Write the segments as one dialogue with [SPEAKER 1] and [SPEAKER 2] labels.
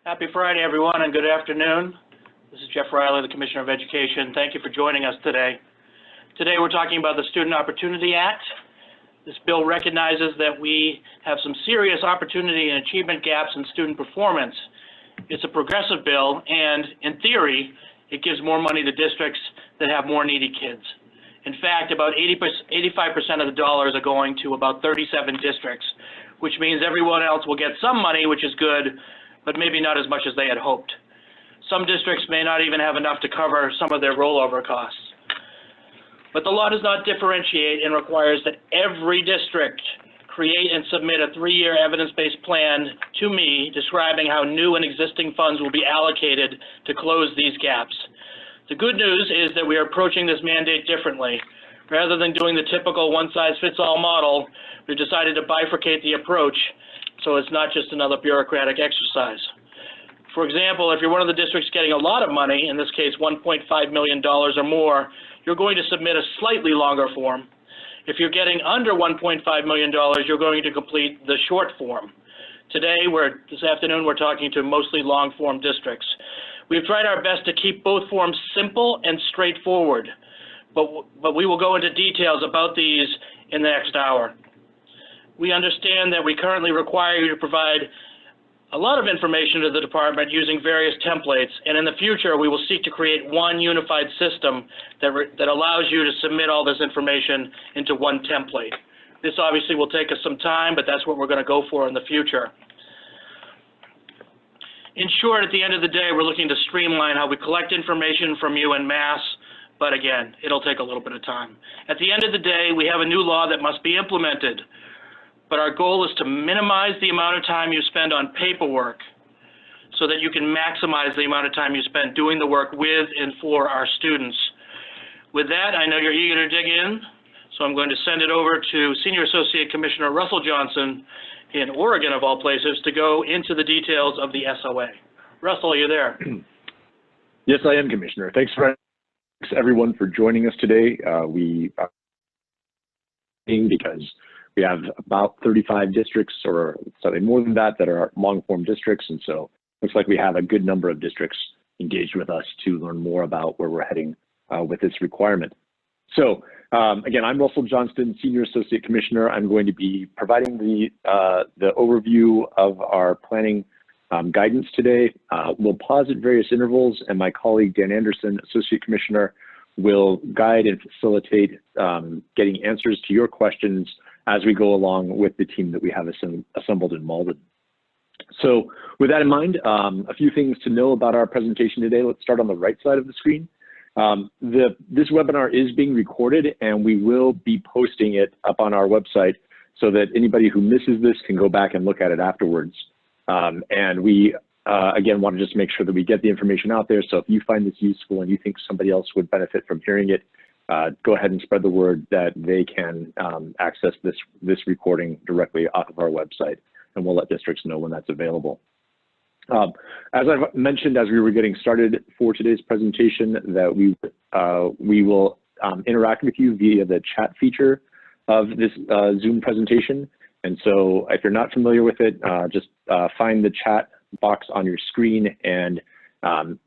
[SPEAKER 1] Happy Friday, everyone, and good afternoon. This is Jeff Riley, the Commissioner of Education. Thank you for joining us today. Today we're talking about the Student Opportunity Act. This bill recognizes that we have some serious opportunity and achievement gaps in student performance. It's a progressive bill, and in theory, it gives more money to districts that have more needy kids. In fact, about 85% of the dollars are going to about 37 districts, which means everyone else will get some money, which is good, but maybe not as much as they had hoped. Some districts may not even have enough to cover some of their rollover costs. But the law does not differentiate and requires that every district create and submit a 3-year evidence-based plan to me describing how new and existing funds will be allocated to close these gaps. The good news is that we are approaching this mandate differently. Rather than doing the typical one-size-fits-all model, we've decided to bifurcate the approach so it's not just another bureaucratic exercise. For example, if you're one of the districts getting a lot of money, in this case $1.5 million or more, you're going to submit a slightly longer form. If you're getting under $1.5 million, you're going to complete the short form. This afternoon, we're talking to mostly long-form districts. We've tried our best to keep both forms simple and straightforward, but we will go into details about these in the next hour. We understand that we currently require you to provide a lot of information to the department using various templates, and in the future we will seek to create one unified system that allows you to submit all this information into one template. This obviously will take us some time, but that's what we're going to go for in the future. In short, at the end of the day, we're looking to streamline how we collect information from you en masse, but again, it'll take a little bit of time. At the end of the day, we have a new law that must be implemented. But our goal is to minimize the amount of time you spend on paperwork so that you can maximize the amount of time you spend doing the work with and for our students. With that, I know you're eager to dig in, so I'm going to send it over to Senior Associate Commissioner Russell Johnson in Oregon, of all places, to go into the details of the SOA. Russell, are you there?
[SPEAKER 2] Yes, I am, Commissioner. Thanks everyone for joining us today. Because we have about 35 districts, or slightly more than that are long-form districts, and so looks like we have a good number of districts engaged with us to learn more about where we're heading with this requirement. So again, I'm Russell Johnston, Senior Associate Commissioner. I'm going to be providing the overview of our planning guidance today. We'll pause at various intervals, and my colleague Dan Anderson, Associate Commissioner, will guide and facilitate getting answers to your questions as we go along with the team that we have assembled in Malden. So with that in mind, a few things to know about our presentation today. Let's start on the right side of the screen. This webinar is being recorded, and we will be posting it up on our website so that anybody who misses this can go back and look at it afterwards. And we, again, want to just make sure that we get the information out there. So if you find this useful and you think somebody else would benefit from hearing it, go ahead and spread the word that they can access this recording directly off of our website, and we'll let districts know when that's available. As I've mentioned as we were getting started for today's presentation, that we will interact with you via the chat feature of this Zoom presentation. And so if you're not familiar with it, just find the chat box on your screen, and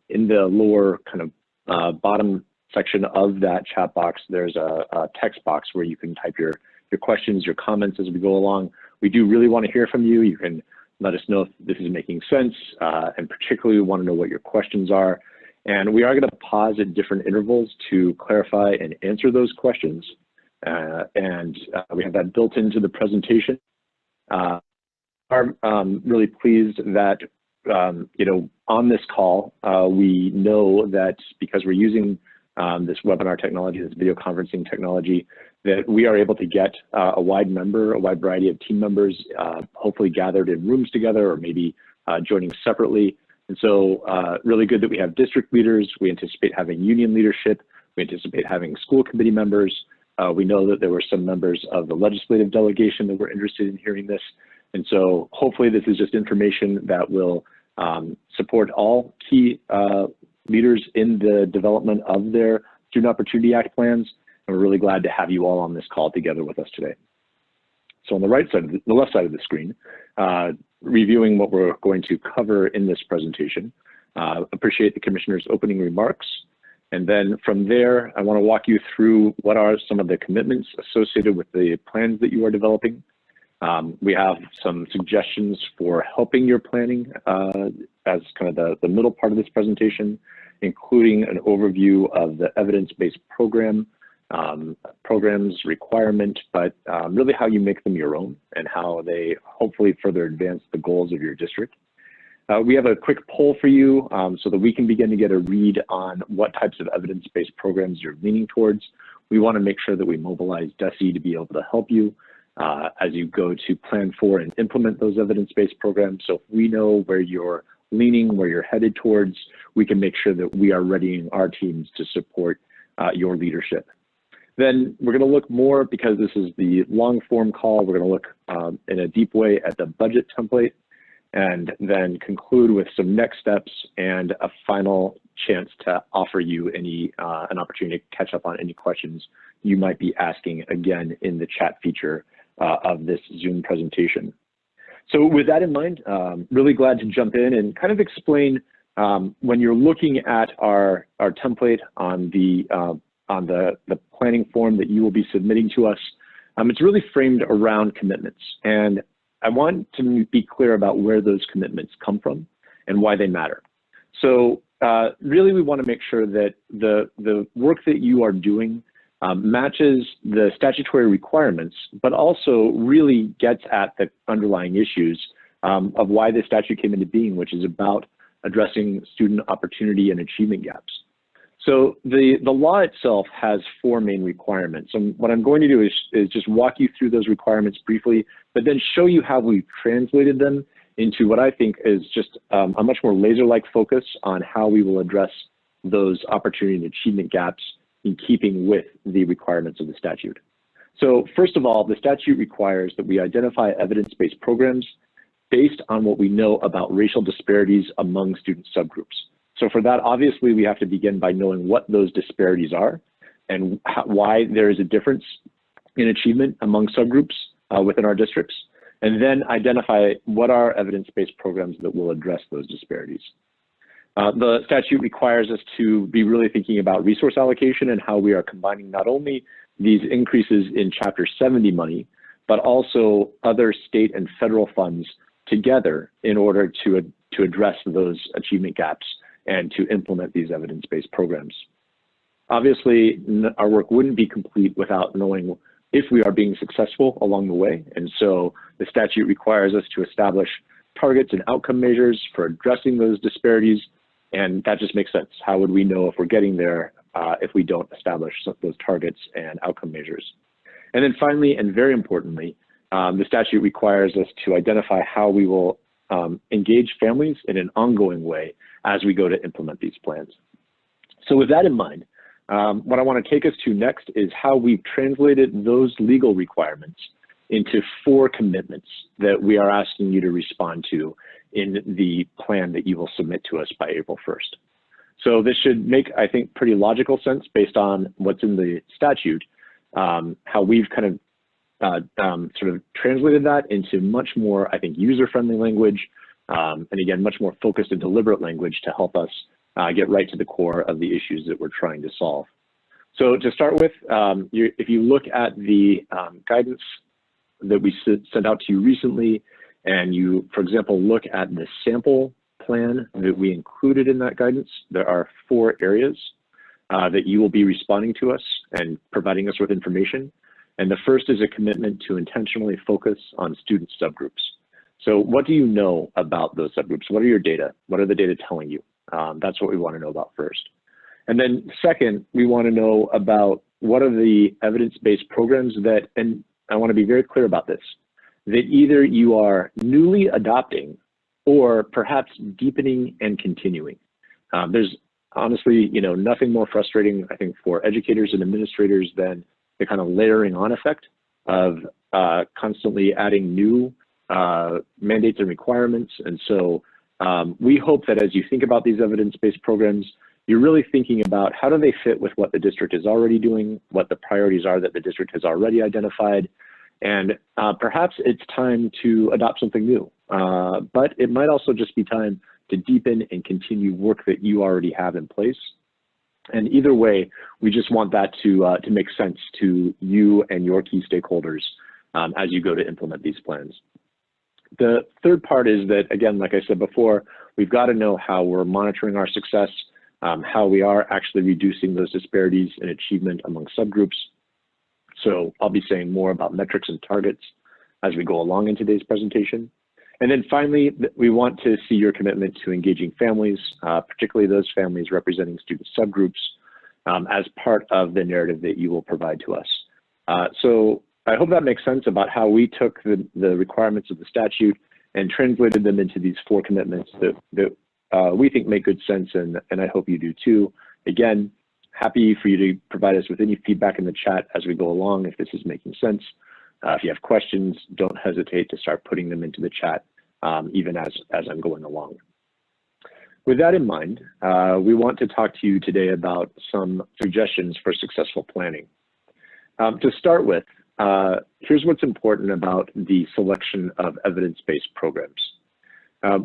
[SPEAKER 2] in the lower kind of bottom section of that chat box, there's a text box where you can type your questions, your comments as we go along. We do really want to hear from you. You can let us know if this is making sense, and particularly we want to know what your questions are. And we are going to pause at different intervals to clarify and answer those questions. We have that built into the presentation. I'm really pleased that, on this call, we know that because we're using this webinar technology, this video conferencing technology, that we are able to get a wide variety of team members, hopefully gathered in rooms together, or maybe joining separately. And so really good that we have district leaders. We anticipate having union leadership. We anticipate having school committee members. We know that there were some members of the legislative delegation that were interested in hearing this. And so hopefully this is just information that will support all key leaders in the development of their Student Opportunity Act plans. And we're really glad to have you all on this call together with us today. So on the right side, the left side of the screen, reviewing what we're going to cover in this presentation. Appreciate the Commissioner's opening remarks. And then from there, I want to walk you through what are some of the commitments associated with the plans that you are developing. We have some suggestions for helping your planning as kind of the middle part of this presentation, including an overview of the evidence-based programs requirement, but really how you make them your own and how they hopefully further advance the goals of your district. We have a quick poll for you so that we can begin to get a read on what types of evidence-based programs you're leaning towards. We want to make sure that we mobilize DESE to be able to help you as you go to plan for and implement those evidence-based programs. So if we know where you're leaning, where you're headed towards, we can make sure that we are readying our teams to support your leadership. Then we're going to look more, because this is the long form call, we're going to look in a deep way at the budget template, and then conclude with some next steps and a final chance to offer you an opportunity to catch up on any questions you might be asking again in the chat feature of this Zoom presentation. So with that in mind, really glad to jump in and kind of explain when you're looking at our template on the planning form that you will be submitting to us, it's really framed around commitments. And I want to be clear about where those commitments come from and why they matter. So really, we want to make sure that the work that you are doing matches the statutory requirements, but also really gets at the underlying issues of why the statute came into being, which is about addressing student opportunity and achievement gaps. So the law itself has 4 main requirements. And what I'm going to do is just walk you through those requirements briefly, but then show you how we've translated them into what I think is just a much more laser-like focus on how we will address those opportunity and achievement gaps in keeping with the requirements of the statute. So first of all, the statute requires that we identify evidence-based programs based on what we know about racial disparities among student subgroups. So for that, obviously, we have to begin by knowing what those disparities are and why there is a difference in achievement among subgroups within our districts, and then identify what are evidence-based programs that will address those disparities. The statute requires us to be really thinking about resource allocation and how we are combining not only these increases in Chapter 70 money, but also other state and federal funds together in order to address those achievement gaps and to implement these evidence-based programs. Obviously, our work wouldn't be complete without knowing if we are being successful along the way. And so the statute requires us to establish targets and outcome measures for addressing those disparities. And that just makes sense. How would we know if we're getting there if we don't establish those targets and outcome measures? And then finally, and very importantly, the statute requires us to identify how we will engage families in an ongoing way as we go to implement these plans. So with that in mind, what I want to take us to next is how we've translated those legal requirements into 4 commitments that we are asking you to respond to in the plan that you will submit to us by April 1st. So this should make, I think, pretty logical sense based on what's in the statute, how we've kind of sort of translated that into much more, I think, user-friendly language, and again, much more focused and deliberate language to help us get right to the core of the issues that we're trying to solve. So to start with, if you look at the guidance that we sent out to you recently, and you, for example, look at the sample plan that we included in that guidance, there are 4 areas that you will be responding to us and providing us with information. And the first is a commitment to intentionally focus on student subgroups. So what do you know about those subgroups? What are your data? What are the data telling you? That's what we want to know about first. And then second, we want to know about what are the evidence-based programs that, and I want to be very clear about this, that either you are newly adopting or perhaps deepening and continuing. There's honestly, nothing more frustrating, I think, for educators and administrators than the kind of layering on effect of constantly adding new mandates and requirements. And so we hope that as you think about these evidence-based programs, you're really thinking about how do they fit with what the district is already doing, what the priorities are that the district has already identified, and perhaps it's time to adopt something new. but it might also just be time to deepen and continue work that you already have in place. And either way, we just want that to make sense to you and your key stakeholders as you go to implement these plans. The third part is that, again, like I said before, we've got to know how we're monitoring our success, how we are actually reducing those disparities in achievement among subgroups. So I'll be saying more about metrics and targets as we go along in today's presentation. And then finally, we want to see your commitment to engaging families, particularly those families representing student subgroups, as part of the narrative that you will provide to us. So I hope that makes sense about how we took the requirements of the statute and translated them into these 4 commitments that we think make good sense, and I hope you do too. Again, happy for you to provide us with any feedback in the chat as we go along if this is making sense. If you have questions, don't hesitate to start putting them into the chat, even as I'm going along. With that in mind, we want to talk to you today about some suggestions for successful planning. To start with, here's what's important about the selection of evidence-based programs.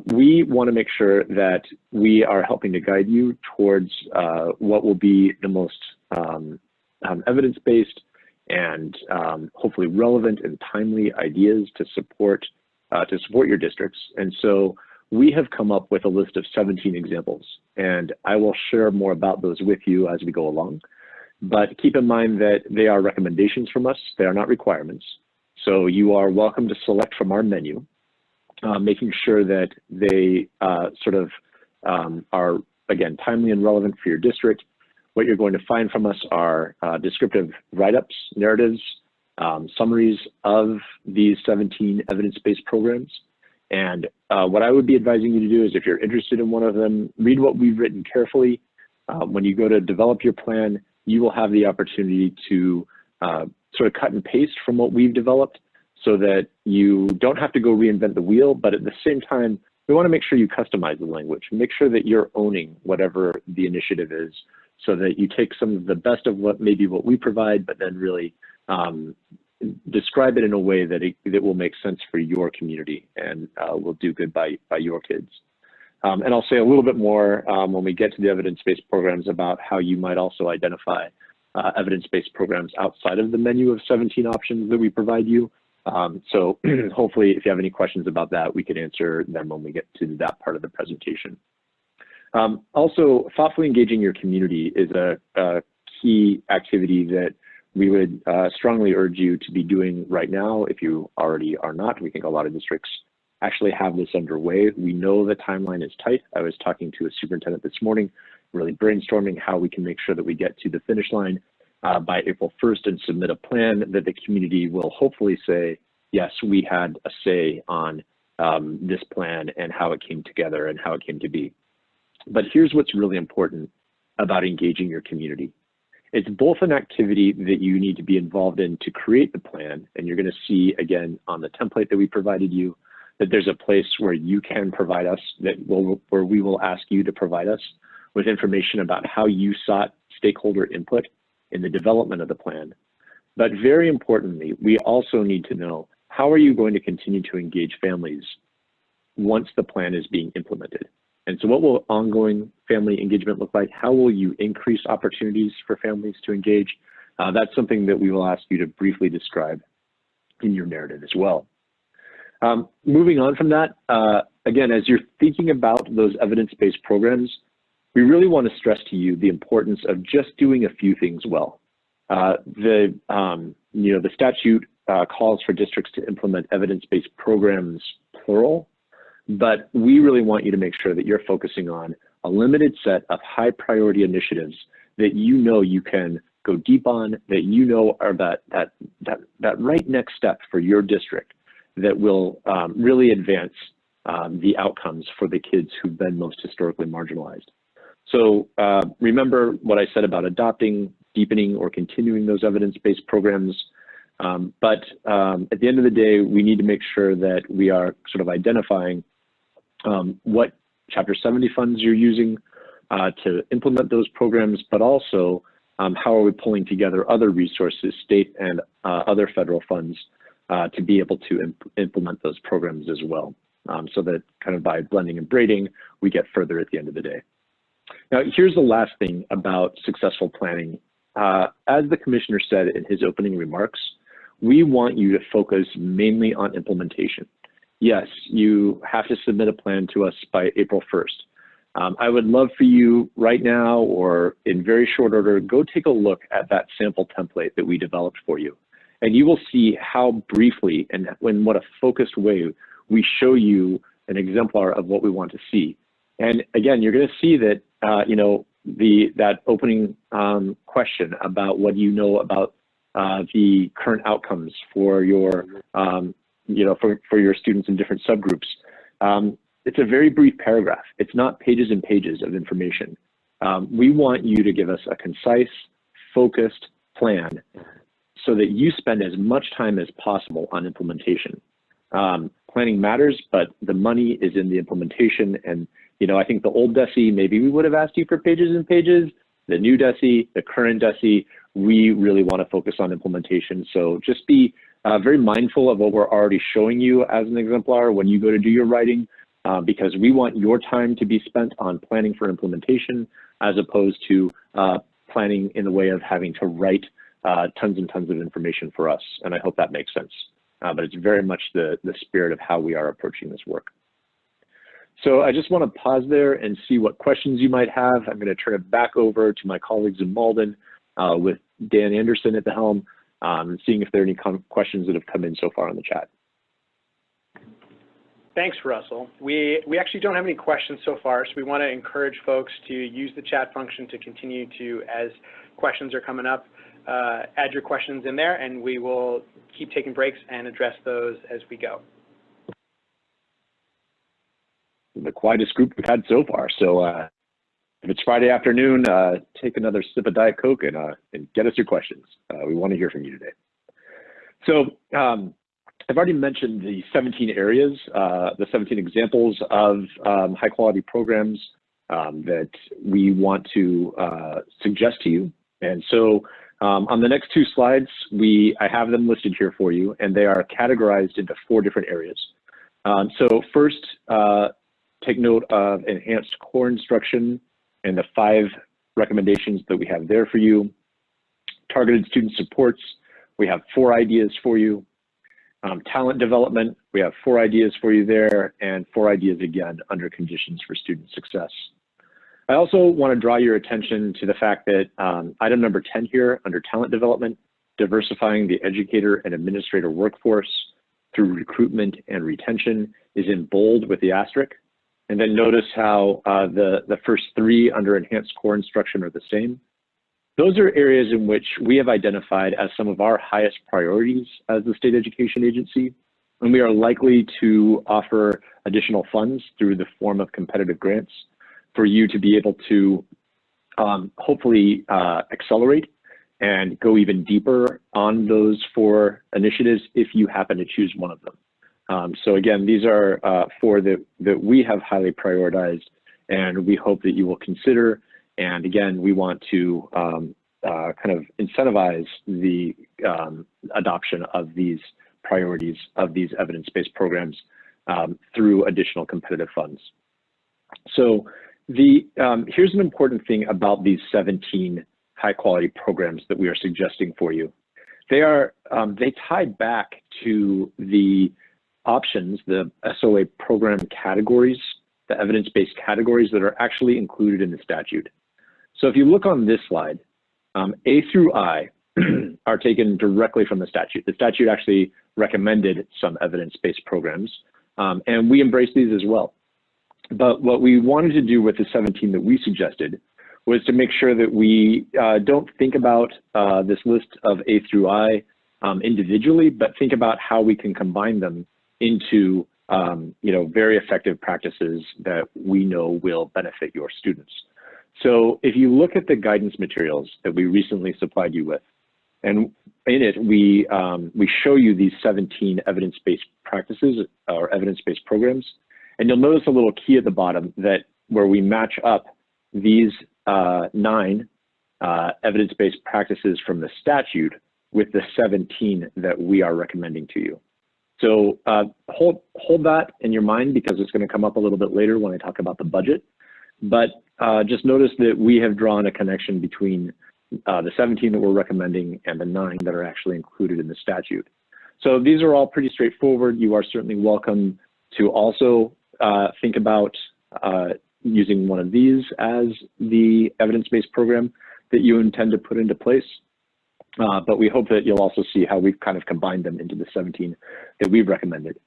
[SPEAKER 2] We want to make sure that we are helping to guide you towards what will be the most evidence-based and hopefully relevant and timely ideas to support your districts. And so we have come up with a list of 17 examples, and I will share more about those with you as we go along. But keep in mind that they are recommendations from us. They are not requirements. So you are welcome to select from our menu, making sure that they are, again, timely and relevant for your district. What you're going to find from us are descriptive write-ups, narratives, summaries of these 17 evidence-based programs. And what I would be advising you to do is, if you're interested in one of them, read what we've written carefully. When you go to develop your plan, you will have the opportunity to sort of cut and paste from what we've developed so that you don't have to go reinvent the wheel, but at the same time, we want to make sure you customize the language, make sure that you're owning whatever the initiative is, so that you take some of the best of what we provide, but then really describe it in a way that that will make sense for your community and will do good by your kids. And I'll say a little bit more when we get to the evidence-based programs about how you might also identify evidence-based programs outside of the menu of 17 options that we provide you. So hopefully, if you have any questions about that, we could answer them when we get to that part of the presentation. Also, thoughtfully engaging your community is a key activity that we would strongly urge you to be doing right now if you already are not. We think a lot of districts actually have this underway. We know the timeline is tight. I was talking to a superintendent this morning, really brainstorming how we can make sure that we get to the finish line by April 1st and submit a plan that the community will hopefully say, yes, we had a say on this plan and how it came together and how it came to be. But here's what's really important about engaging your community. It's both an activity that you need to be involved in to create the plan, and you're going to see again on the template that we provided you that there's a place where you can provide us, where we will ask you to provide us with information about how you sought stakeholder input in the development of the plan. But very importantly, we also need to know, how are you going to continue to engage families once the plan is being implemented? And so what will ongoing family engagement look like? How will you increase opportunities for families to engage? That's something that we will ask you to briefly describe in your narrative as well. Moving on from that, again, as you're thinking about those evidence-based programs, we really want to stress to you the importance of just doing a few things well. The statute calls for districts to implement evidence-based programs, plural, but we really want you to make sure that you're focusing on a limited set of high priority initiatives that you know you can go deep on, that you know are that right next step for your district that will really advance the outcomes for the kids who've been most historically marginalized. So remember what I said about adopting, deepening, or continuing those evidence-based programs. But at the end of the day, we need to make sure that we are sort of identifying what Chapter 70 funds you're using to implement those programs, but also how are we pulling together other resources, state and other federal funds, to be able to implement those programs as well. so that kind of by blending and braiding, we get further at the end of the day. Now, here's the last thing about successful planning. As the commissioner said in his opening remarks, we want you to focus mainly on implementation. Yes, you have to submit a plan to us by April 1st. I would love for you right now or in very short order, go take a look at that sample template that we developed for you. And you will see how briefly and in what a focused way we show you an exemplar of what we want to see. And again, you're going to see that, that opening question about what you know about the current outcomes for your, for your students in different subgroups. It's a very brief paragraph. It's not pages and pages of information. We want you to give us a concise, focused plan so that you spend as much time as possible on implementation. Planning matters, but the money is in the implementation. And, I think the old DESE, maybe we would have asked you for pages and pages. The new DESE, the current DESE, we really want to focus on implementation. So just be very mindful of what we're already showing you as an exemplar when you go to do your writing, because we want your time to be spent on planning for implementation as opposed to planning in the way of having to write tons and tons of information for us. And I hope that makes sense. But it's very much the spirit of how we are approaching this work. So I just want to pause there and see what questions you might have. I'm going to turn it back over to my colleagues in Malden with Dan Anderson at the helm, seeing if there are any questions that have come in so far on the chat.
[SPEAKER 3] Thanks, Russell. We actually don't have any questions so far, so we want to encourage folks to use the chat function to continue to, as questions are coming up, add your questions in there, and we will keep taking breaks and address those as we go.
[SPEAKER 2] The quietest group we've had so far. So if it's Friday afternoon, take another sip of Diet Coke and get us your questions. We want to hear from you today. So I've already mentioned the 17 areas, the 17 examples of high quality programs that we want to suggest to you. And so on the next two slides, I have them listed here for you, and they are categorized into 4 different areas. So first, take note of enhanced core instruction and the 5 recommendations that we have there for you. Targeted student supports, we have 4 ideas for you. Talent development, we have 4 ideas for you there, and 4 ideas again under conditions for student success. I also want to draw your attention to the fact that item number 10 here under talent development, diversifying the educator and administrator workforce through recruitment and retention is in bold with the asterisk. And then notice how the first 3 under enhanced core instruction are the same. Those are areas in which we have identified as some of our highest priorities as the state education agency, and we are likely to offer additional funds through the form of competitive grants for you to be able to hopefully accelerate and go even deeper on those 4 initiatives if you happen to choose one of them. So again, these are 4 that we have highly prioritized, and we hope that you will consider. And again, we want to kind of incentivize the adoption of these priorities, of these evidence-based programs through additional competitive funds. So here's an important thing about these 17 high-quality programs that we are suggesting for you. They tie back to the options, the SOA program categories, the evidence-based categories that are actually included in the statute. So if you look on this slide, A through I are taken directly from the statute. The statute actually recommended some evidence-based programs, and we embrace these as well. But what we wanted to do with the 17 that we suggested was to make sure that we don't think about this list of A through I individually, but think about how we can combine them into very effective practices that we know will benefit your students. So if you look at the guidance materials that we recently supplied you with, and in it we show you these 17 evidence-based practices or evidence-based programs, and you'll notice a little key at the bottom that where we match up these 9 evidence-based practices from the statute with the 17 that we are recommending to you. So hold that in your mind because it's going to come up a little bit later when I talk about the budget. But just notice that we have drawn a connection between the 17 that we're recommending and the 9 that are actually included in the statute. So these are all pretty straightforward. You are certainly welcome to also think about using one of these as the evidence-based program that you intend to put into place. But we hope that you'll also see how we've kind of combined them into the 17 that we've recommended.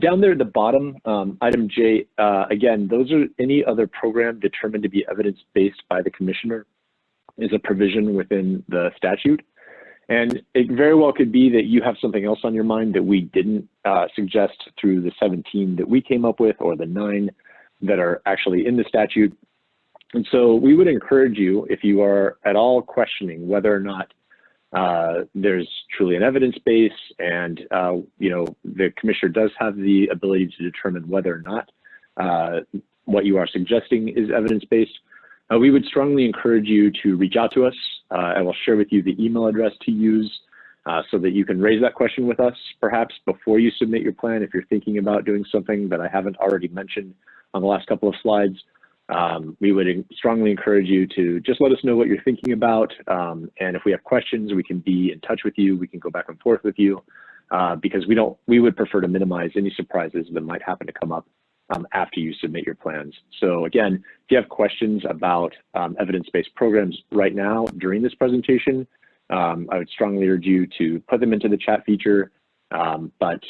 [SPEAKER 2] Down there at the bottom, item J, again, those are any other program determined to be evidence-based by the commissioner is a provision within the statute. And it very well could be that you have something else on your mind that we didn't suggest through the 17 that we came up with or the 9 that are actually in the statute. And so we would encourage you, if you are at all questioning whether or not there's truly an evidence base and, you know, the commissioner does have the ability to determine whether or not what you are suggesting is evidence-based, we would strongly encourage you to reach out to us. I will share with you the email address to use so that you can raise that question with us, perhaps before you submit your plan if you're thinking about doing something that I haven't already mentioned on the last couple of slides. We would strongly encourage you to just let us know what you're thinking about. And if we have questions, we can be in touch with you. We can go back and forth with you because we would prefer to minimize any surprises that might happen to come up after you submit your plans. So again, if you have questions about evidence-based programs right now during this presentation, I would strongly urge you to put them into the chat feature. But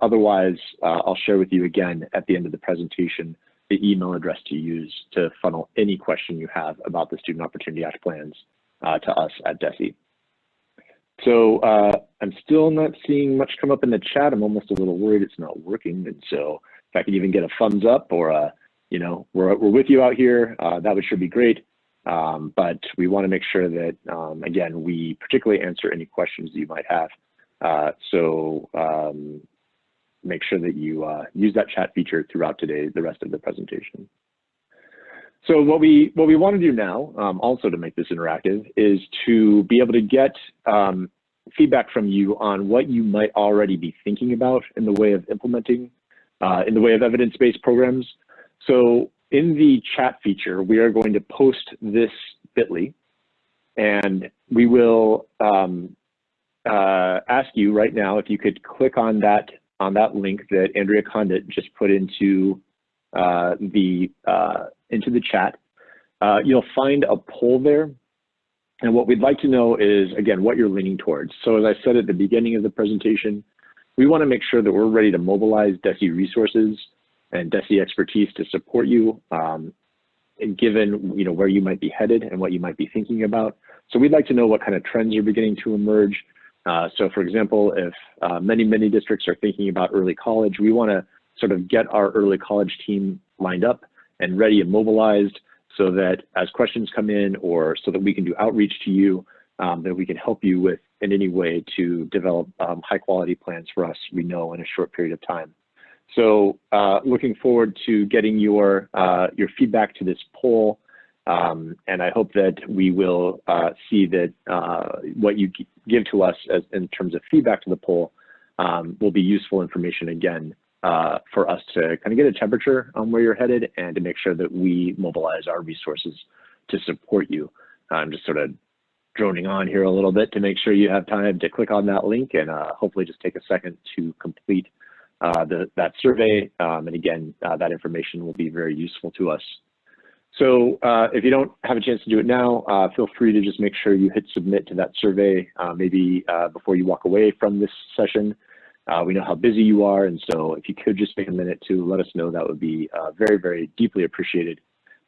[SPEAKER 2] otherwise, I'll share with you again at the end of the presentation the email address to use to funnel any question you have about the Student Opportunity Act plans to us at DESE. So I'm still not seeing much come up in the chat. I'm almost a little worried it's not working. And so if I could even get a thumbs up or you know, we're with you out here, that would sure be great. But we want to make sure that, again, we particularly answer any questions that you might have. So make sure that you use that chat feature throughout today, the rest of the presentation. So what we want to do now, also to make this interactive, is to be able to get feedback from you on what you might already be thinking about in the way of implementing, in the way of evidence-based programs. So in the chat feature, we are going to post this bit.ly, and we will ask you right now if you could click on that link that Andrea Condit just put into the chat. You'll find a poll there. And what we'd like to know is, again, what you're leaning towards. So as I said at the beginning of the presentation, we want to make sure that we're ready to mobilize DESE resources and DESE expertise to support you, given where you might be headed and what you might be thinking about. So we'd like to know what kind of trends are beginning to emerge. So for example, if many districts are thinking about early college, we want to sort of get our early college team lined up and ready and mobilized so that as questions come in or so that we can do outreach to you, that we can help you with in any way to develop high quality plans for us, we know, in a short period of time. So looking forward to getting your feedback to this poll. And I hope that we will see that what you give to us in terms of feedback to the poll will be useful information again for us to kind of get a temperature on where you're headed and to make sure that we mobilize our resources to support you. I'm just sort of droning on here a little bit to make sure you have time to click on that link and hopefully just take a second to complete that survey. And again, that information will be very useful to us. So if you don't have a chance to do it now, feel free to just make sure you hit submit to that survey, maybe before you walk away from this session. We know how busy you are, and so if you could just take a minute to let us know, that would be very, very deeply appreciated.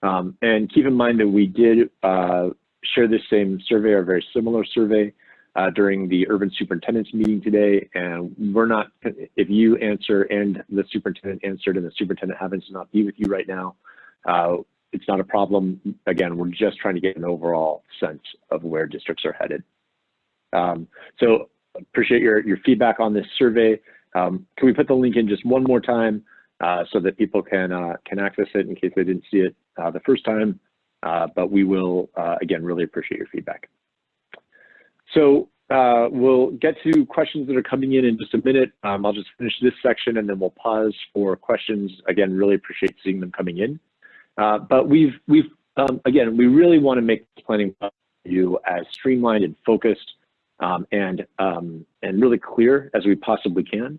[SPEAKER 2] And keep in mind that we did share this same survey or very similar survey during the urban superintendent's meeting today, and we're not, if you answer and the superintendent answered and the superintendent happens to not be with you right now, it's not a problem. Again, we're just trying to get an overall sense of where districts are headed. So appreciate your feedback on this survey. Can we put the link in just one more time so that people can access it in case they didn't see it the first time? But we will, again, really appreciate your feedback. So we'll get to questions that are coming in just a minute. I'll just finish this section and then we'll pause for questions. Again, really appreciate seeing them coming in. But again, we really want to make this planning for you as streamlined and focused and really clear as we possibly can.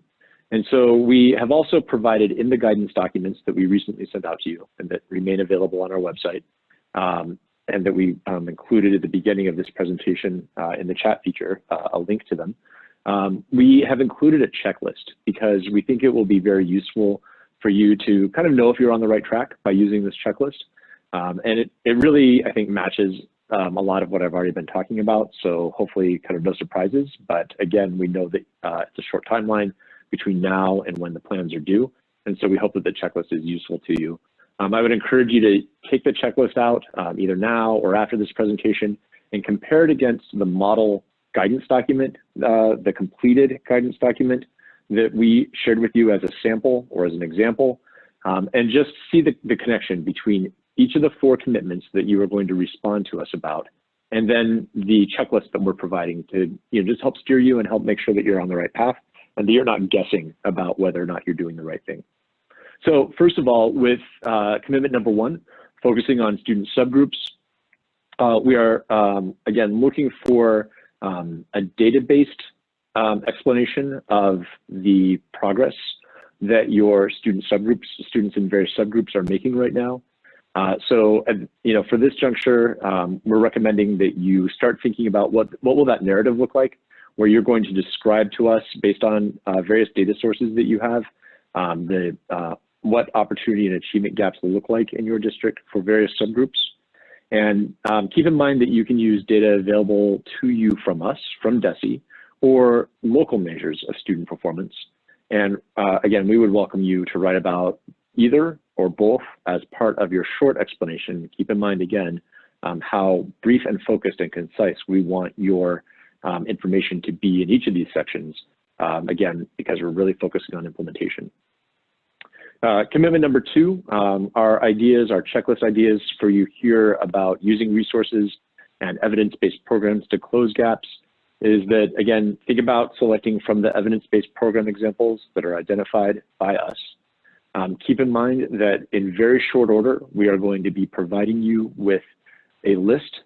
[SPEAKER 2] And so we have also provided in the guidance documents that we recently sent out to you and that remain available on our website, and that we included at the beginning of this presentation in the chat feature, a link to them. We have included a checklist because we think it will be very useful for you to kind of know if you're on the right track by using this checklist. And it really, I think, matches a lot of what I've already been talking about. So hopefully kind of no surprises, but again, we know that it's a short timeline between now and when the plans are due. And so we hope that the checklist is useful to you. I would encourage you to take the checklist out either now or after this presentation and compare it against the model guidance document, the completed guidance document that we shared with you as a sample or as an example, and just see the connection between each of the 4 commitments that you are going to respond to us about, and then the checklist that we're providing to just help steer you and help make sure that you're on the right path and that you're not guessing about whether or not you're doing the right thing. So first of all, with commitment number 1, focusing on student subgroups, we are, again, looking for a data-based explanation of the progress that your students in various subgroups are making right now. So, for this juncture, we're recommending that you start thinking about what will that narrative look like, where you're going to describe to us based on various data sources that you have, what opportunity and achievement gaps will look like in your district for various subgroups. And keep in mind that you can use data available to you from us, from DESE, or local measures of student performance. And again, we would welcome you to write about either or both as part of your short explanation. Keep in mind, again, how brief and focused and concise we want your information to be in each of these sections, again, because we're really focusing on implementation. Commitment number 2, our checklist ideas for you here about using resources and evidence-based programs to close gaps is that, again, think about selecting from the evidence-based program examples that are identified by us. Keep in mind that in very short order, we are going to be providing you with a list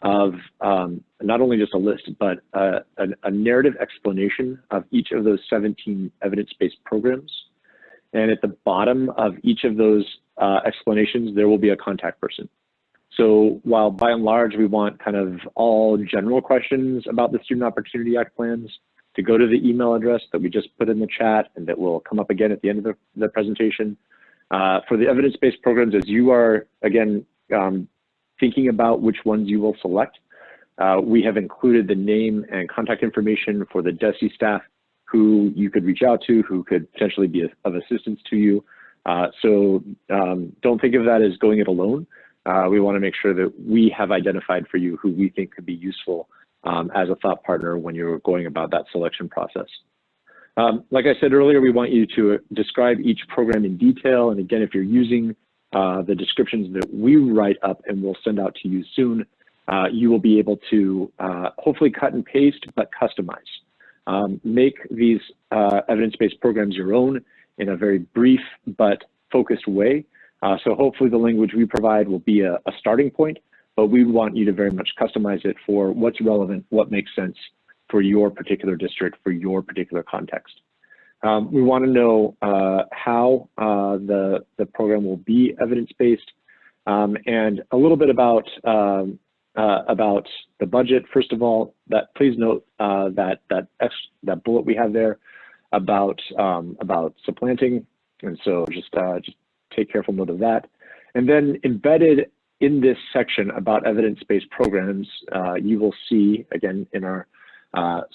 [SPEAKER 2] of, not only just a list, but a narrative explanation of each of those 17 evidence-based programs. And at the bottom of each of those explanations, there will be a contact person. So while by and large, we want kind of all general questions about the Student Opportunity Act plans to go to the email address that we just put in the chat and that will come up again at the end of the presentation. For the evidence-based programs, as you are, again, thinking about which ones you will select, we have included the name and contact information for the DESE staff who you could reach out to, who could potentially be of assistance to you. So don't think of that as going it alone. We want to make sure that we have identified for you who we think could be useful as a thought partner when you're going about that selection process. Like I said earlier, we want you to describe each program in detail. And again, if you're using the descriptions that we write up and we'll send out to you soon, you will be able to hopefully cut and paste, but customize. Make these evidence-based programs your own in a very brief but focused way. So hopefully the language we provide will be a starting point, but we want you to very much customize it for what's relevant, what makes sense for your particular district, for your particular context. We want to know how the program will be evidence-based, and a little bit about the budget. First of all, please note that bullet we have there about supplanting, and so just take careful note of that. And then embedded in this section about evidence-based programs, you will see, again, in our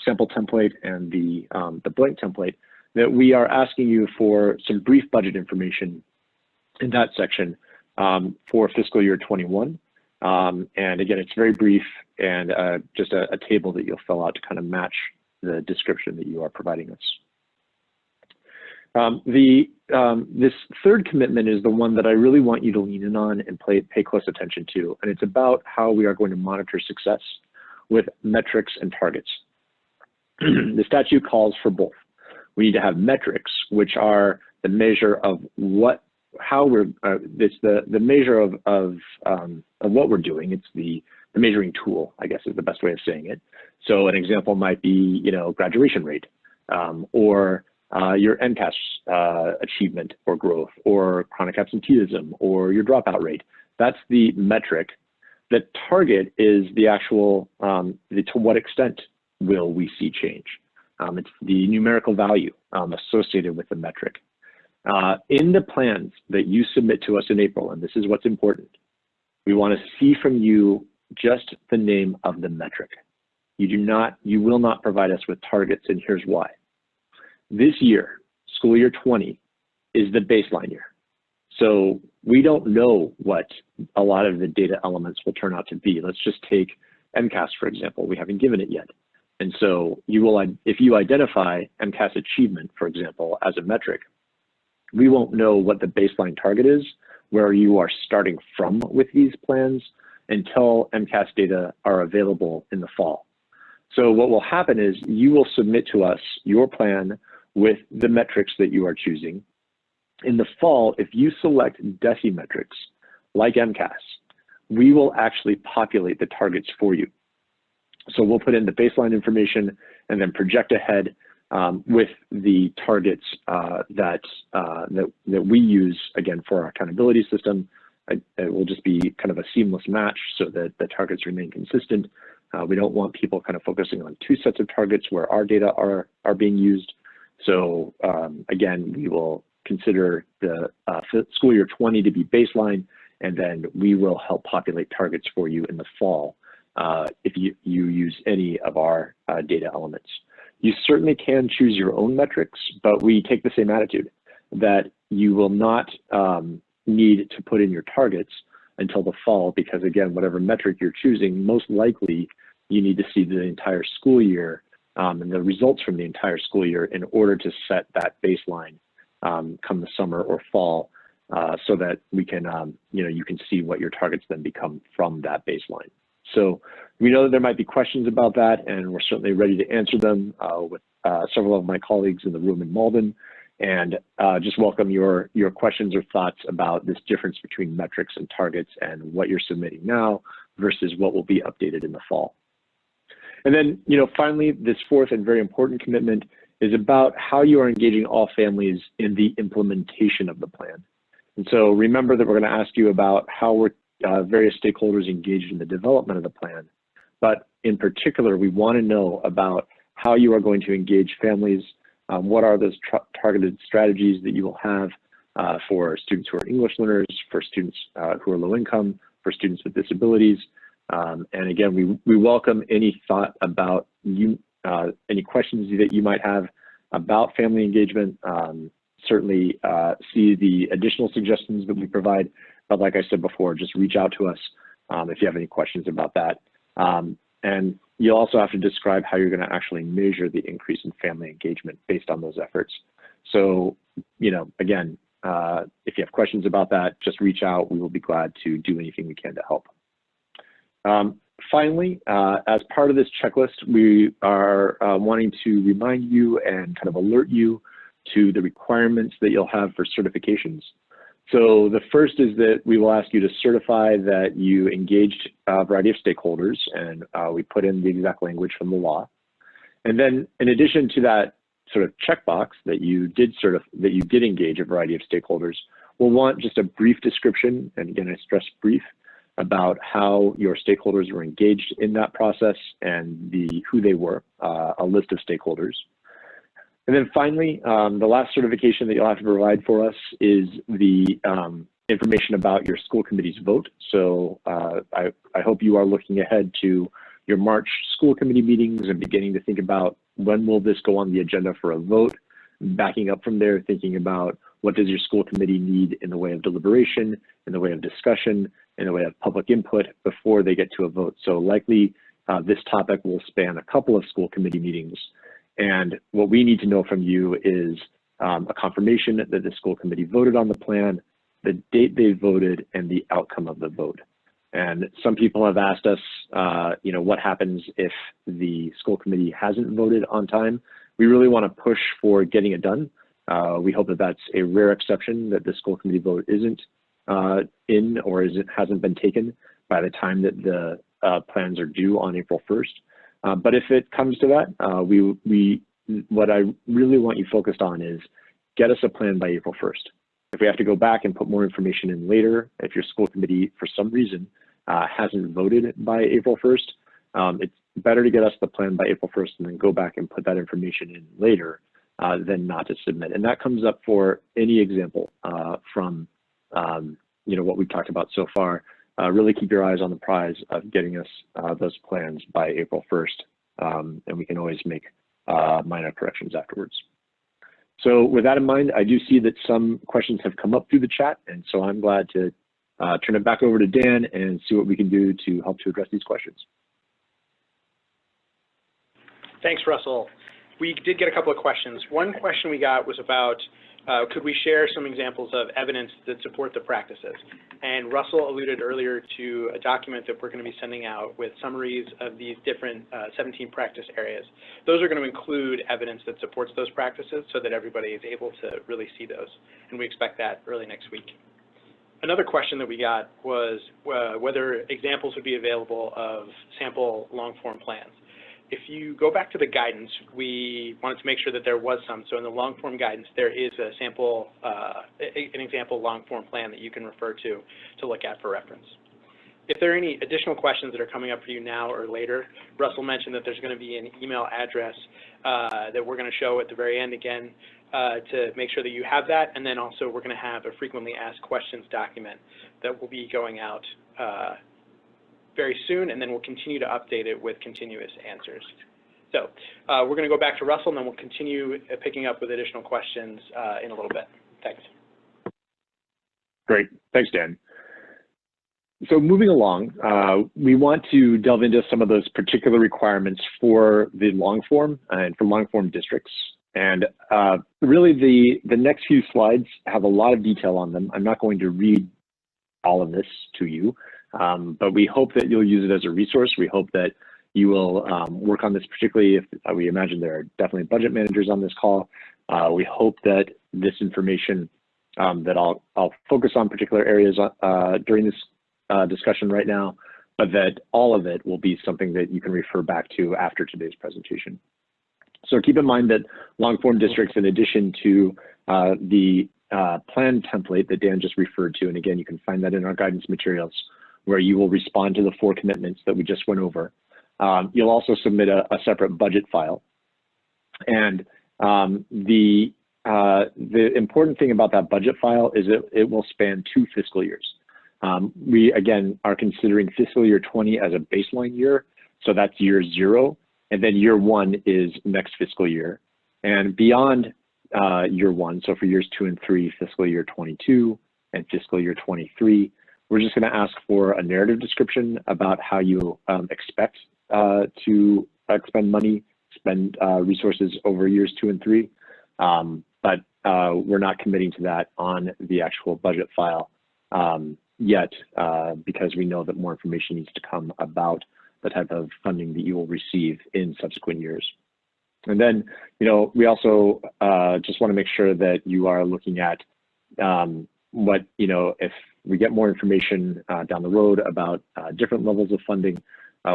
[SPEAKER 2] sample template and the blank template, that we are asking you for some brief budget information in that section for fiscal year 21. And again, it's very brief and just a table that you'll fill out to kind of match the description that you are providing us. This third commitment is the one that I really want you to lean in on and pay close attention to. And it's about how we are going to monitor success with metrics and targets. the statute calls for both. We need to have metrics, which are the measure of how we're, it's the measure of what we're doing. It's the measuring tool, I guess is the best way of saying it. So an example might be, graduation rate, or your MCAS achievement or growth, or chronic absenteeism, or your dropout rate. That's the metric. The target is the actual, to what extent will we see change. It's the numerical value associated with the metric. In the plans that you submit to us in April, and this is what's important, we want to see from you just the name of the metric. You will not provide us with targets, and here's why. This year, school year 20, is the baseline year. So we don't know what a lot of the data elements will turn out to be. Let's just take MCAS, for example. We haven't given it yet. And so if you identify MCAS achievement, for example, as a metric, we won't know what the baseline target is, where you are starting from with these plans, until MCAS data are available in the fall. So what will happen is you will submit to us your plan with the metrics that you are choosing. In the fall, if you select DESE metrics like MCAS, we will actually populate the targets for you. So we'll put in the baseline information and then project ahead with the targets that we use, again, for our accountability system. It will just be kind of a seamless match so that the targets remain consistent. We don't want people kind of focusing on two sets of targets where our data are being used. So again, we will consider the school year 20 to be baseline, and then we will help populate targets for you in the fall if you use any of our data elements. You certainly can choose your own metrics, but we take the same attitude that you will not need to put in your targets until the fall, because again, whatever metric you're choosing, most likely you need to see the entire school year and the results from the entire school year in order to set that baseline come the summer or fall, so that we can, you can see what your targets then become from that baseline. So we know that there might be questions about that, and we're certainly ready to answer them with several of my colleagues in the room in Malden, and just welcome your questions or thoughts about this difference between metrics and targets and what you're submitting now versus what will be updated in the fall. And then, finally, this fourth and very important commitment is about how you are engaging all families in the implementation of the plan. And so remember that we're going to ask you about how we're various stakeholders engaged in the development of the plan. But in particular, we want to know about how you are going to engage families. What are those targeted strategies that you will have for students who are English learners, for students who are low income, for students with disabilities. And again, we welcome any thought about any questions that you might have about family engagement. Certainly see the additional suggestions that we provide. But like I said before, just reach out to us if you have any questions about that. And you'll also have to describe how you're going to actually measure the increase in family engagement based on those efforts. So, again, if you have questions about that, just reach out. We will be glad to do anything we can to help. Finally, as part of this checklist, we are wanting to remind you and kind of alert you to the requirements that you'll have for certifications. So the first is that we will ask you to certify that you engaged a variety of stakeholders, and we put in the exact language from the law. And then in addition to that sort of checkbox that you did engage a variety of stakeholders, we'll want just a brief description, and again, I stress brief, about how your stakeholders were engaged in that process and who they were, a list of stakeholders. And then finally, the last certification that you'll have to provide for us is the information about your school committee's vote. So I hope you are looking ahead to your March school committee meetings and beginning to think about when will this go on the agenda for a vote, backing up from there, thinking about what does your school committee need in the way of deliberation, in the way of discussion, in the way of public input before they get to a vote. So likely this topic will span a couple of school committee meetings. And what we need to know from you is a confirmation that the school committee voted on the plan, the date they voted, and the outcome of the vote. And some people have asked us, what happens if the school committee hasn't voted on time? We really want to push for getting it done. We hope that that's a rare exception, that the school committee vote isn't in or hasn't been taken by the time that the plans are due on April 1st. But if it comes to that, what I really want you focused on is get us a plan by April 1st. If we have to go back and put more information in later, if your school committee for some reason hasn't voted by April 1st, it's better to get us the plan by April 1st and then go back and put that information in later than not to submit. And that comes up for any example from what we've talked about so far. Really keep your eyes on the prize of getting us those plans by April 1st, and we can always make minor corrections afterwards. So with that in mind, I do see that some questions have come up through the chat, and so I'm glad to turn it back over to Dan and see what we can do to help to address these questions.
[SPEAKER 3] Thanks, Russell. We did get a couple of questions. One question we got was about, could we share some examples of evidence that support the practices? And Russell alluded earlier to a document that we're going to be sending out with summaries of these different 17 practice areas. Those are going to include evidence that supports those practices so that everybody is able to really see those. And we expect that early next week. Another question that we got was whether examples would be available of sample long-form plans. If you go back to the guidance, we wanted to make sure that there was some. So in the long-form guidance, there is a sample, an example long-form plan that you can refer to look at for reference. If there are any additional questions that are coming up for you now or later, Russell mentioned that there's going to be an email address that we're going to show at the very end again to make sure that you have that. And then also we're going to have a frequently asked questions document that will be going out very soon, and then we'll continue to update it with continuous answers. So we're going to go back to Russell, and then we'll continue picking up with additional questions in a little bit. Thanks.
[SPEAKER 2] Great. Thanks, Dan. So moving along, we want to delve into some of those particular requirements for the long form and for long form districts. And really the next few slides have a lot of detail on them. I'm not going to read all of this to you. But we hope that you'll use it as a resource. We hope that you will work on this, particularly if we imagine there are definitely budget managers on this call. We hope that this information that I'll focus on particular areas during this discussion right now, but that all of it will be something that you can refer back to after today's presentation. So keep in mind that long form districts, in addition to the plan template that Dan just referred to, and again, you can find that in our guidance materials, where you will respond to the 4 commitments that we just went over. You'll also submit a separate budget file. And the important thing about that budget file is it will span 2 fiscal years. We, again, are considering fiscal year 20 as a baseline year. So that's year 0. And then year 1 is next fiscal year. And beyond year 1, so for years 2 and 3, fiscal year 22 and fiscal year 23, we're just going to ask for a narrative description about how you expect to expend money, spend resources over years 2 and 3. But we're not committing to that on the actual budget file yet, because we know that more information needs to come about the type of funding that you will receive in subsequent years. And then, we also just want to make sure that you are looking at what, if we get more information down the road about different levels of funding,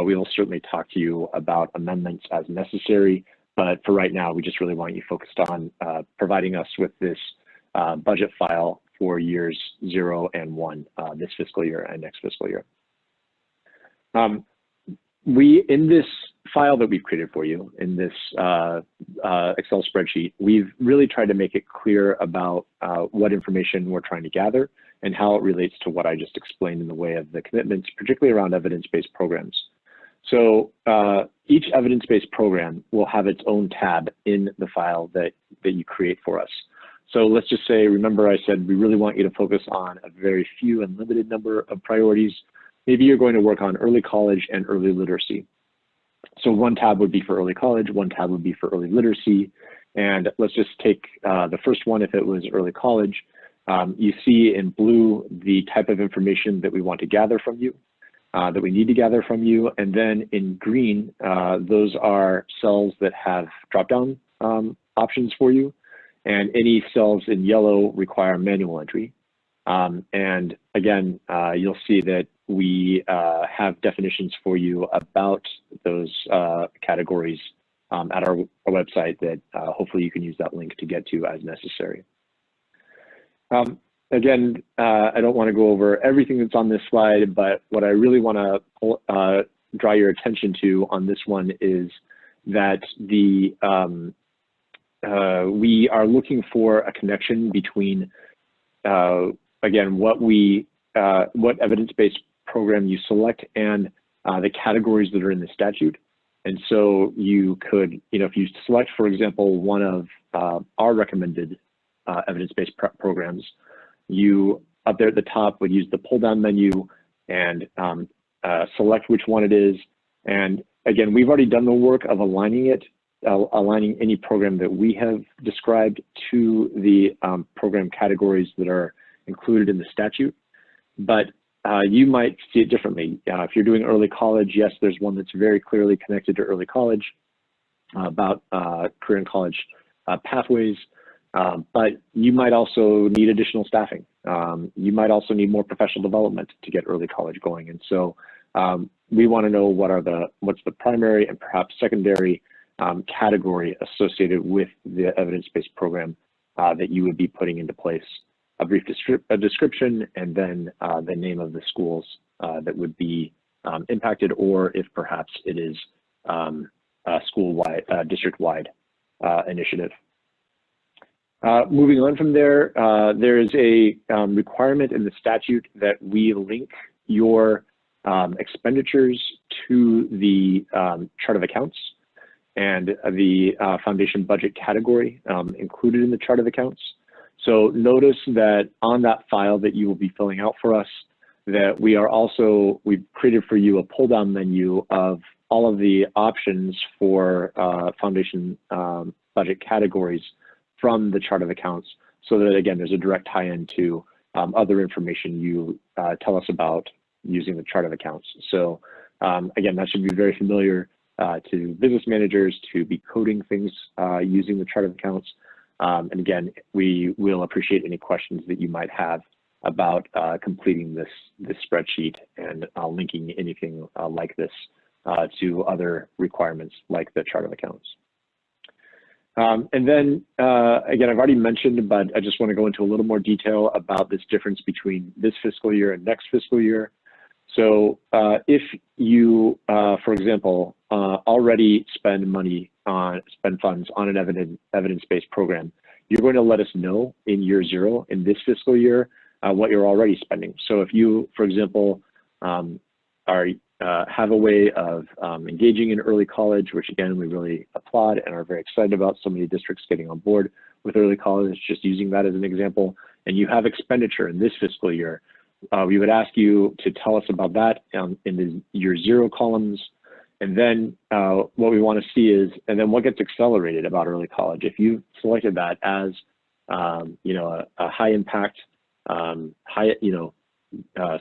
[SPEAKER 2] we will certainly talk to you about amendments as necessary. But for right now, we just really want you focused on providing us with this budget file for years 0 and 1, this fiscal year and next fiscal year. In this file that we've created for you, in this Excel spreadsheet, we've really tried to make it clear about what information we're trying to gather and how it relates to what I just explained in the way of the commitments, particularly around evidence-based programs. So each evidence-based program will have its own tab in the file that you create for us. So let's just say, remember I said we really want you to focus on a very few and limited number of priorities. Maybe you're going to work on early college and early literacy. So one tab would be for early college, one tab would be for early literacy. And let's just take the first one, if it was early college. You see in blue the type of information that we want to gather from you. that we need to gather from you. And then in green, those are cells that have drop-down options for you. And any cells in yellow require manual entry. And again, you'll see that we have definitions for you about those categories at our website that hopefully you can use that link to get to as necessary. Again, I don't want to go over everything that's on this slide, but what I really want to draw your attention to on this one is that we are looking for a connection between, again, what evidence-based program you select and the categories that are in the statute. And so you could, if you select, for example, one of our recommended evidence-based programs, you up there at the top would use the pull-down menu and select which one it is. And again, we've already done the work of aligning it, aligning any program that we have described to the program categories that are included in the statute. But you might see it differently. If you're doing early college, yes, there's one that's very clearly connected to early college about career and college pathways. But you might also need additional staffing. You might also need more professional development to get early college going. And so we want to know what's the primary and perhaps secondary category associated with the evidence-based program that you would be putting into place. A brief description, and then the name of the schools that would be impacted, or if perhaps it is a school-wide, district-wide initiative. Moving on from there, there is a requirement in the statute that we link your expenditures to the chart of accounts and the foundation budget category included in the chart of accounts. So notice that on that file that you will be filling out for us, that we've created for you a pull-down menu of all of the options for foundation budget categories from the chart of accounts, so that again, there's a direct tie-in to other information you tell us about using the chart of accounts. So again, that should be very familiar to business managers to be coding things using the chart of accounts. And again, we will appreciate any questions that you might have about completing this spreadsheet and linking anything like this to other requirements like the chart of accounts. And then, again, I've already mentioned, but I just want to go into a little more detail about this difference between this fiscal year and next fiscal year. So if you, for example, already spend funds on an evidence-based program, you're going to let us know in year 0 in this fiscal year what you're already spending. So if you, for example, have a way of engaging in early college, which again, we really applaud and are very excited about so many districts getting on board with early college, just using that as an example, and you have expenditure in this fiscal year, we would ask you to tell us about that in the year 0 columns. And then what we want to see is, and then what gets accelerated about early college. If you selected that as, a high impact,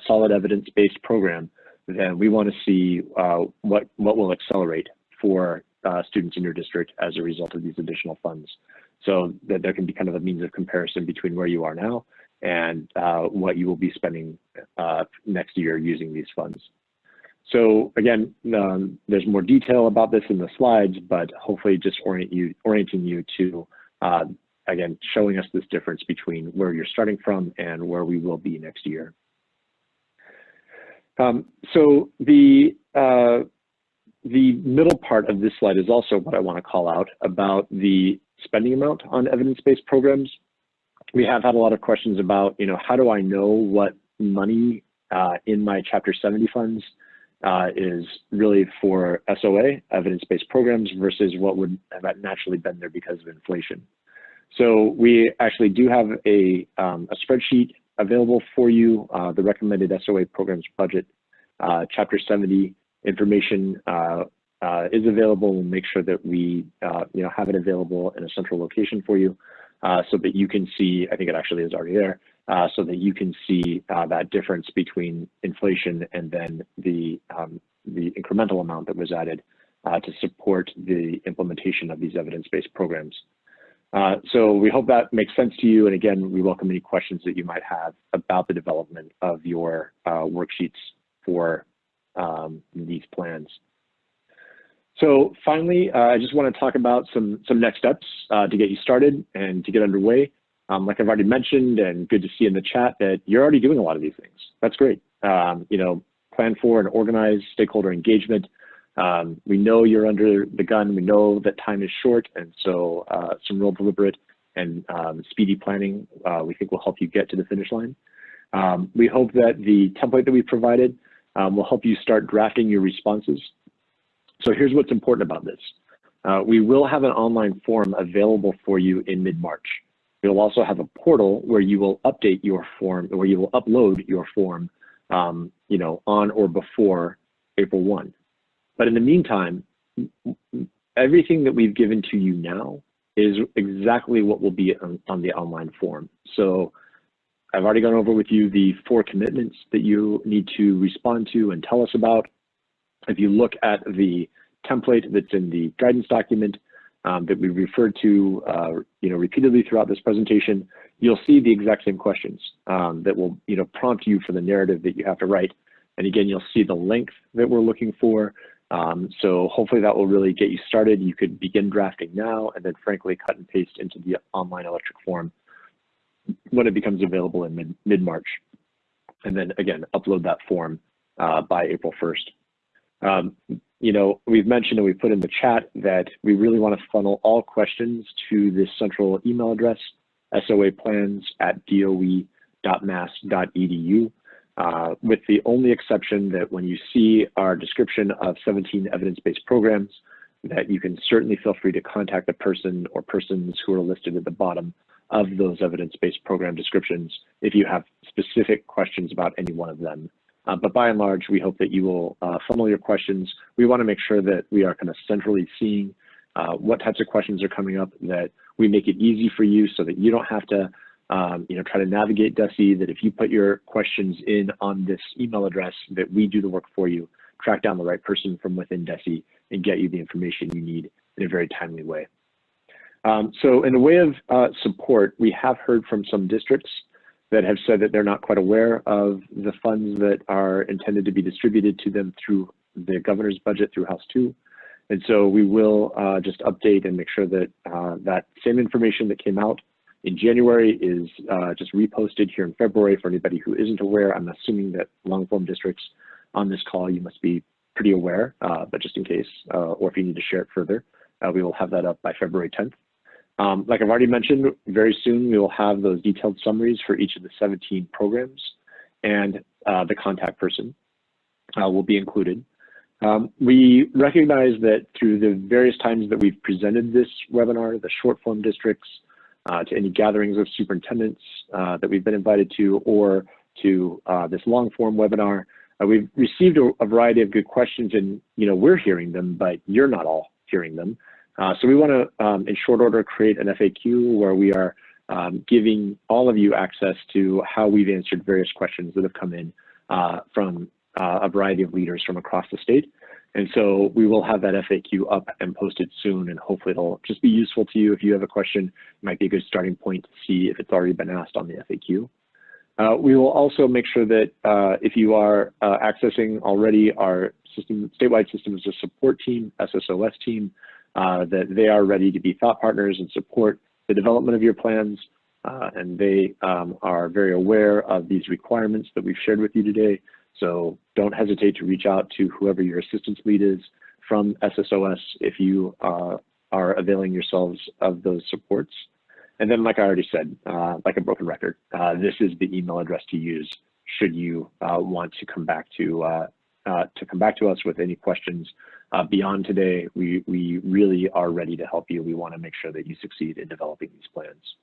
[SPEAKER 2] solid evidence-based program, then we want to see what will accelerate for students in your district as a result of these additional funds, so that there can be kind of a means of comparison between where you are now and what you will be spending next year using these funds. So again, there's more detail about this in the slides, but hopefully just orienting you to, again, showing us this difference between where you're starting from and where we will be next year. So the middle part of this slide is also what I want to call out about the spending amount on evidence-based programs. We have had a lot of questions about, how do I know what money in my Chapter 70 funds is really for SOA, evidence-based programs, versus what would have naturally been there because of inflation. So we actually do have a spreadsheet available for you. The recommended SOA programs budget, Chapter 70 information is available. We'll make sure that we have it available in a central location for you so that you can see, I think it actually is already there, so that you can see that difference between inflation and then the incremental amount that was added to support the implementation of these evidence-based programs. So we hope that makes sense to you. And again, we welcome any questions that you might have about the development of your worksheets for these plans. So finally, I just want to talk about some next steps to get you started and to get underway. Like I've already mentioned, and good to see in the chat that you're already doing a lot of these things. That's great. You know, plan for and organize stakeholder engagement. We know you're under the gun. We know that time is short, and so some real deliberate and speedy planning we think will help you get to the finish line. We hope that the template that we provided will help you start drafting your responses. So here's what's important about this. We will have an online form available for you in mid-March. We'll also have a portal where you will update your form, where you will upload your form, you know, on or before April 1. But in the meantime, everything that we've given to you now is exactly what will be on the online form. So I've already gone over with you the 4 commitments that you need to respond to and tell us about. If you look at the template that's in the guidance document that we referred to you know, repeatedly throughout this presentation, you'll see the exact same questions that will, you know, prompt you for the narrative that you have to write. And again, you'll see the length that we're looking for. So hopefully that will really get you started. You could begin drafting now and then frankly cut and paste into the online electric form when it becomes available in mid-March. And then again, upload that form by April 1st. You know, we've mentioned and we put in the chat that we really want to funnel all questions to this central email address, soaplans@doe.mass.edu. With the only exception that when you see our description of 17 evidence-based programs, that you can certainly feel free to contact the person or persons who are listed at the bottom of those evidence-based program descriptions if you have specific questions about any one of them. But by and large, we hope that you will funnel your questions. We want to make sure that we are kind of centrally seeing what types of questions are coming up, that we make it easy for you so that you don't have to you know, try to navigate DESE, that if you put your questions in on this email address, that we do the work for you, track down the right person from within DESE, and get you the information you need in a very timely way. So in the way of support, we have heard from some districts that have said that they're not quite aware of the funds that are intended to be distributed to them through the governor's budget through House 2. And so we will just update and make sure that that same information that came out in January is just reposted here in February for anybody who isn't aware. I'm assuming that long-form districts on this call, you must be pretty aware, but just in case, or if you need to share it further, we will have that up by February 10th. Like I've already mentioned, very soon we will have those detailed summaries for each of the 17 programs, and the contact person will be included. We recognize that through the various times that we've presented this webinar, the short form districts, to any gatherings of superintendents that we've been invited to, or to this long form webinar, we've received a variety of good questions, and you know, we're hearing them, but you're not all hearing them. So we want to, in short order, create an FAQ where we are giving all of you access to how we've answered various questions that have come in from a variety of leaders from across the state. And so we will have that FAQ up and posted soon, and hopefully it'll just be useful to you. If you have a question, it might be a good starting point to see if it's already been asked on the FAQ. We will also make sure that if you are accessing already our statewide systems of support team, SSOS team, that they are ready to be thought partners and support the development of your plans, and they are very aware of these requirements that we've shared with you today. So don't hesitate to reach out to whoever your assistance lead is from SSOS if you are availing yourselves of those supports. And then, like I already said, like a broken record, this is the email address to use should you want to come back to us with any questions beyond today. We really are ready to help you. We want to make sure that you succeed in developing these plans.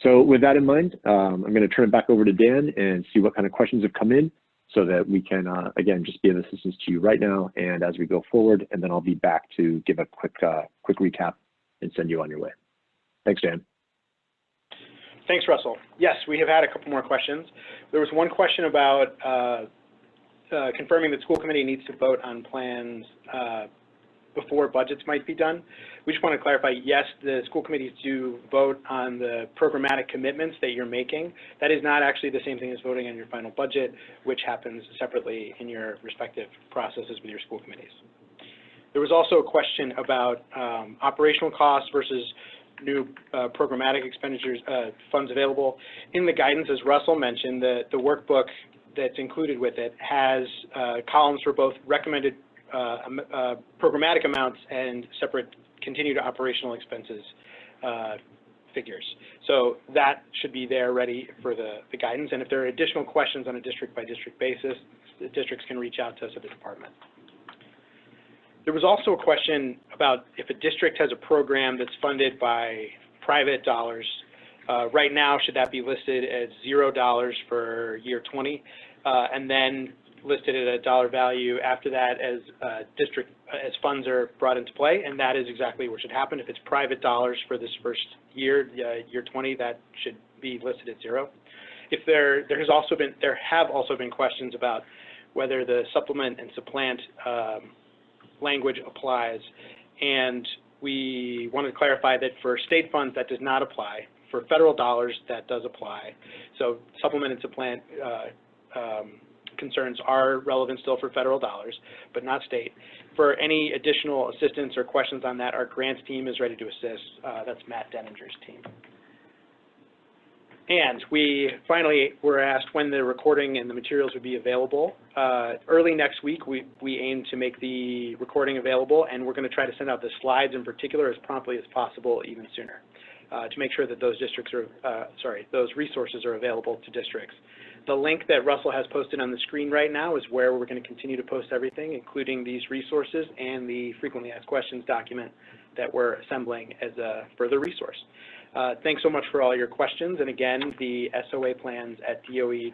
[SPEAKER 2] So with that in mind, I'm going to turn it back over to Dan and see what kind of questions have come in, so that we can, again, just be of assistance to you right now and as we go forward, and then I'll be back to give a quick recap and send you on your way. Thanks, Dan.
[SPEAKER 3] Thanks, Russell. Yes, we have had a couple more questions. There was one question about confirming that school committee needs to vote on plans before budgets might be done. We just want to clarify, yes, the school committees do vote on the programmatic commitments that you're making. That is not actually the same thing as voting on your final budget, which happens separately in your respective processes with your school committees. There was also a question about operational costs versus new programmatic expenditures, funds available. In the guidance, as Russell mentioned, the workbook that's included with it has columns for both recommended programmatic amounts and separate continued operational expenses figures. So that should be there ready for the guidance. And if there are additional questions on a district-by-district basis, the districts can reach out to us at the department. There was also a question about if a district has a program that's funded by private dollars. Right now, should that be listed as $0 for year 20, and then listed at a dollar value after that as as funds are brought into play? And that is exactly what should happen. If it's private dollars for this first year, year 20, that should be listed at 0. If there have also been questions about whether the supplement and supplant language applies, and we wanted to clarify that for state funds that does not apply. For federal dollars that does apply. So supplement and supplant concerns are relevant still for federal dollars, but not state. For any additional assistance or questions on that, our grants team is ready to assist. That's Matt Denninger's team. And we finally were asked when the recording and the materials would be available. Early next week, we aim to make the recording available, and we're going to try to send out the slides in particular as promptly as possible, even sooner, to make sure that those those resources are available to districts. The link that Russell has posted on the screen right now is where we're going to continue to post everything, including these resources and the frequently asked questions document that we're assembling as a further resource. Thanks so much for all your questions. And again, the SOA plans at doe.mass.edu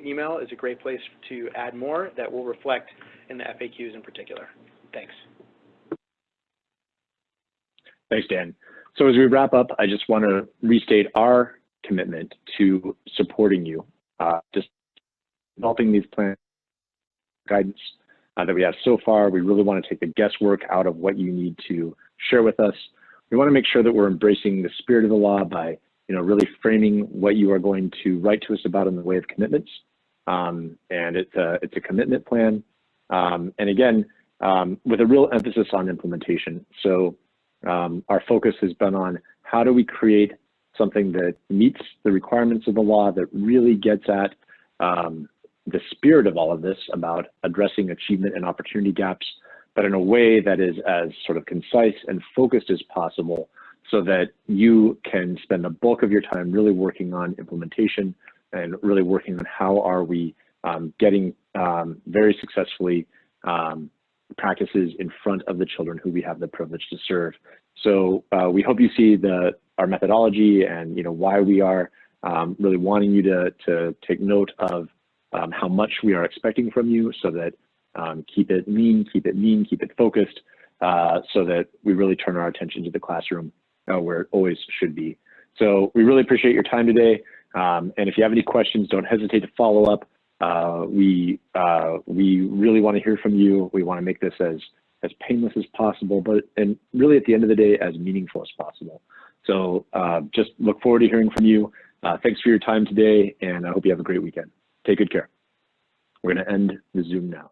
[SPEAKER 3] email is a great place to add more that will reflect in the FAQs in particular. Thanks.
[SPEAKER 2] Thanks, Dan. So as we wrap up, I just want to restate our commitment to supporting you, just developing these plans, guidance that we have so far. We really want to take the guesswork out of what you need to share with us. We want to make sure that we're embracing the spirit of the law by, really framing what you are going to write to us about in the way of commitments. And it's a commitment plan. And again, with a real emphasis on implementation. So our focus has been on how do we create something that meets the requirements of the law, that really gets at the spirit of all of this about addressing achievement and opportunity gaps, but in a way that is as sort of concise and focused as possible, so that you can spend the bulk of your time really working on implementation and really working on how are we getting very successfully practices in front of the children who we have the privilege to serve. So we hope you see our methodology and why we are really wanting you to take note of how much we are expecting from you, so that keep it lean, keep it focused, so that we really turn our attention to the classroom where it always should be. So we really appreciate your time today. And if you have any questions, don't hesitate to follow up. We really want to hear from you. We want to make this as painless as possible, and really at the end of the day, as meaningful as possible. So just look forward to hearing from you. Thanks for your time today, and I hope you have a great weekend. Take good care. We're going to end the Zoom now.